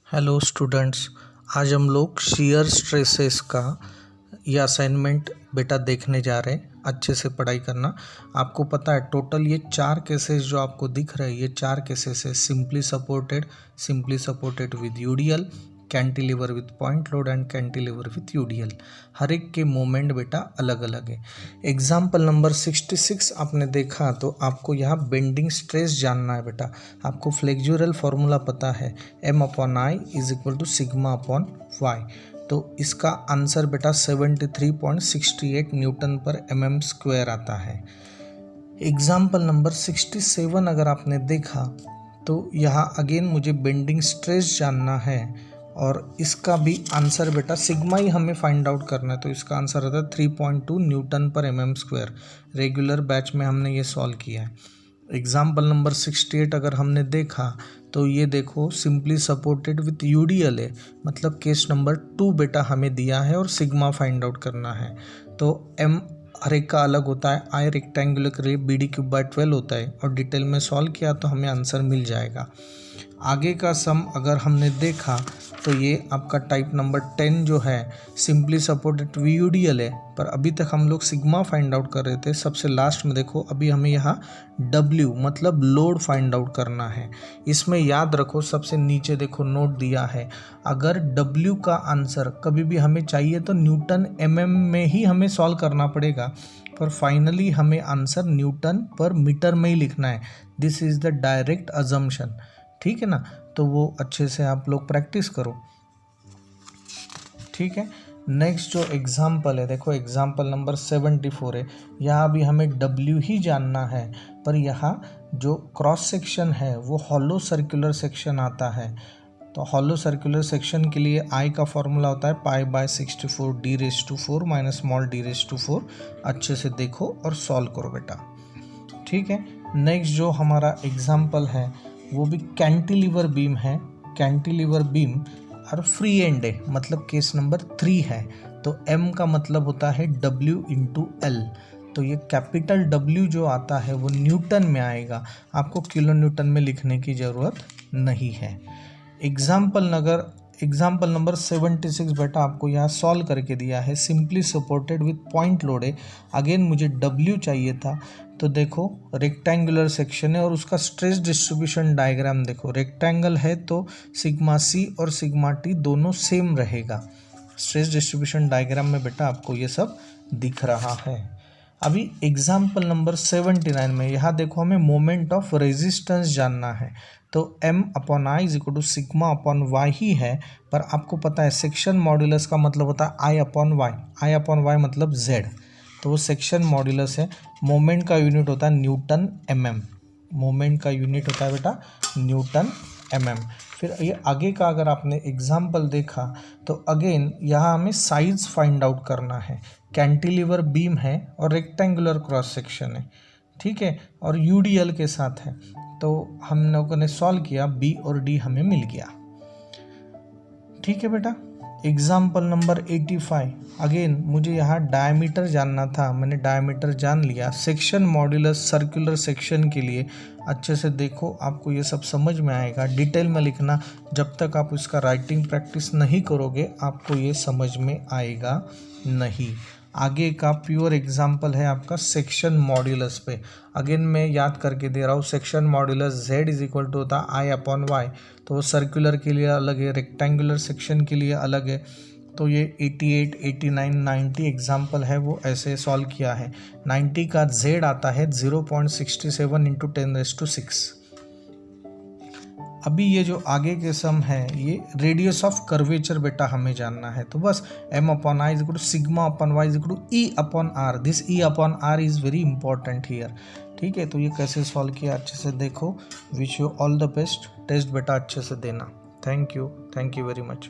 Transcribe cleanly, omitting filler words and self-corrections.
Hello students, आज हम लोग shear स्ट्रेसेस का ये असाइनमेंट बेटा देखने जा रहे हैं। अच्छे से पढ़ाई करना। आपको पता है टोटल ये 4 केसेस जो आपको दिख रहे हैं, ये 4 केसेस है simply supported with UDL, cantilever with point load and cantilever with UDL. हर एक के मोमेंट बेटा अलग अलग है। एग्जाम्पल नंबर 66 आपने देखा तो आपको यहाँ बेंडिंग स्ट्रेस जानना है बेटा। आपको फ्लेक्सुरल फॉर्मूला पता है, M/I is equal to sigma upon Y. तो इसका आंसर बेटा 73.68 न्यूटन पर mm स्क्वायर आता है। एग्जाम्पल नंबर 67 अगर आपने देखा तो यहाँ अगेन मुझे बेंडिंग स्ट्रेस जानना है और इसका भी आंसर बेटा सिग्मा ही हमें फाइंड आउट करना है। तो इसका आंसर आता है 3.2 न्यूटन पर mm स्क्वायर। रेगुलर बैच में हमने ये सॉल्व किया है। एग्जाम्पल नंबर 68 अगर हमने देखा तो ये देखो सिंपली सपोर्टेड विथ यूडीएल है, मतलब केस नंबर 2 बेटा हमें दिया है और सिग्मा फाइंड आउट करना है। तो m हर एक का अलग होता है, I रेक्टेंगुलर के लिए BD³/12 होता है और डिटेल में सॉल्व किया तो हमें आंसर मिल जाएगा। आगे का सम अगर हमने देखा तो ये आपका टाइप नंबर 10 जो है सिंपली सपोर्टेड वीयूडीएल है, पर अभी तक हम लोग सिग्मा फाइंड आउट कर रहे थे। सबसे लास्ट में देखो अभी हमें यहाँ W मतलब लोड फाइंड आउट करना है। इसमें याद रखो सबसे नीचे देखो नोट दिया है, अगर W का आंसर कभी भी हमें चाहिए तो न्यूटन mm में ही हमें सॉल्व करना पड़ेगा, पर फाइनली हमें आंसर न्यूटन पर मीटर में ही लिखना है। This is the direct assumption, ठीक है ना। तो वो अच्छे से आप लोग प्रैक्टिस करो, ठीक है। नेक्स्ट जो एग्जाम्पल है देखो, एग्जाम्पल नंबर 74 है। यहाँ भी हमें W ही जानना है, पर यहाँ जो क्रॉस सेक्शन है वो हॉलो सर्कुलर सेक्शन आता है। तो हॉलो सर्कुलर सेक्शन के लिए I का फॉर्मूला होता है π/64 d⁴ माइनस स्मॉल d⁴। अच्छे से देखो और सॉल्व करो बेटा, ठीक है। नेक्स्ट जो हमारा एग्जाम्पल है वो भी कैंटिलीवर बीम है। कैंटिलीवर बीम और फ्री एंड है, मतलब केस नंबर 3 है। तो M का मतलब होता है W/L। तो ये कैपिटल W जो आता है वो न्यूटन में आएगा, आपको किलो न्यूटन में लिखने की ज़रूरत नहीं है। एग्जाम्पल नंबर 76 बेटा आपको यहाँ सॉल्व करके दिया है। Simply supported with point load है। अगेन मुझे W चाहिए था, तो देखो रेक्टेंगुलर सेक्शन है और उसका स्ट्रेस डिस्ट्रीब्यूशन डायग्राम देखो। रेक्टेंगल है तो सिग्मा C और सिग्मा T दोनों सेम रहेगा। स्ट्रेस डिस्ट्रीब्यूशन डायग्राम में बेटा आपको ये सब दिख रहा है। अभी एग्जाम्पल नंबर 79 में यहाँ देखो हमें मोमेंट ऑफ रेजिस्टेंस जानना है। तो M/I is equal to sigma upon Y ही है, पर आपको पता है सेक्शन मॉड्यूलस का मतलब होता है I/Y मतलब Z। तो वो सेक्शन मॉड्यूलस है। मोमेंट का यूनिट होता है न्यूटन mm। मोमेंट का यूनिट होता है बेटा न्यूटन mm। फिर ये आगे का अगर आपने एग्जाम्पल देखा तो अगेन यहाँ हमें साइज फाइंड आउट करना है। कैंटिलीवर बीम है और रेक्टेंगुलर क्रॉस सेक्शन है, ठीक है, और यूडीएल के साथ है। तो हम लोगों ने सॉल्व किया, B और D हमें मिल गया, ठीक है बेटा। एग्जाम्पल नंबर 85 अगेन मुझे यहाँ डायमीटर जानना था, मैंने डायमीटर जान लिया। सेक्शन मॉड्यूलस सर्कुलर सेक्शन के लिए अच्छे से देखो, आपको ये सब समझ में आएगा। डिटेल में लिखना, जब तक आप इसका राइटिंग प्रैक्टिस नहीं करोगे आपको ये समझ में आएगा नहीं। आगे का प्योर एग्जाम्पल है आपका सेक्शन मॉड्यूलस पे। अगेन मैं याद करके दे रहा हूँ, section modulus Z is equal to होता है I/Y। तो वो सर्कुलर के लिए अलग है, रेक्टेंगुलर सेक्शन के लिए अलग है। तो ये 88, 89, 90 एग्जाम्पल है वो ऐसे सॉल्व किया है। 90 का Z आता है 0.67 × 10⁶। अभी ये जो आगे के सम है ये रेडियस ऑफ कर्वेचर बेटा हमें जानना है। तो बस M/I is equal to sigma upon Y is equal to E/R। This E/R is very important here, ठीक है। तो ये कैसे सॉल्व किया अच्छे से देखो। Wish you all the best. Test बेटा अच्छे से देना। Thank you very much.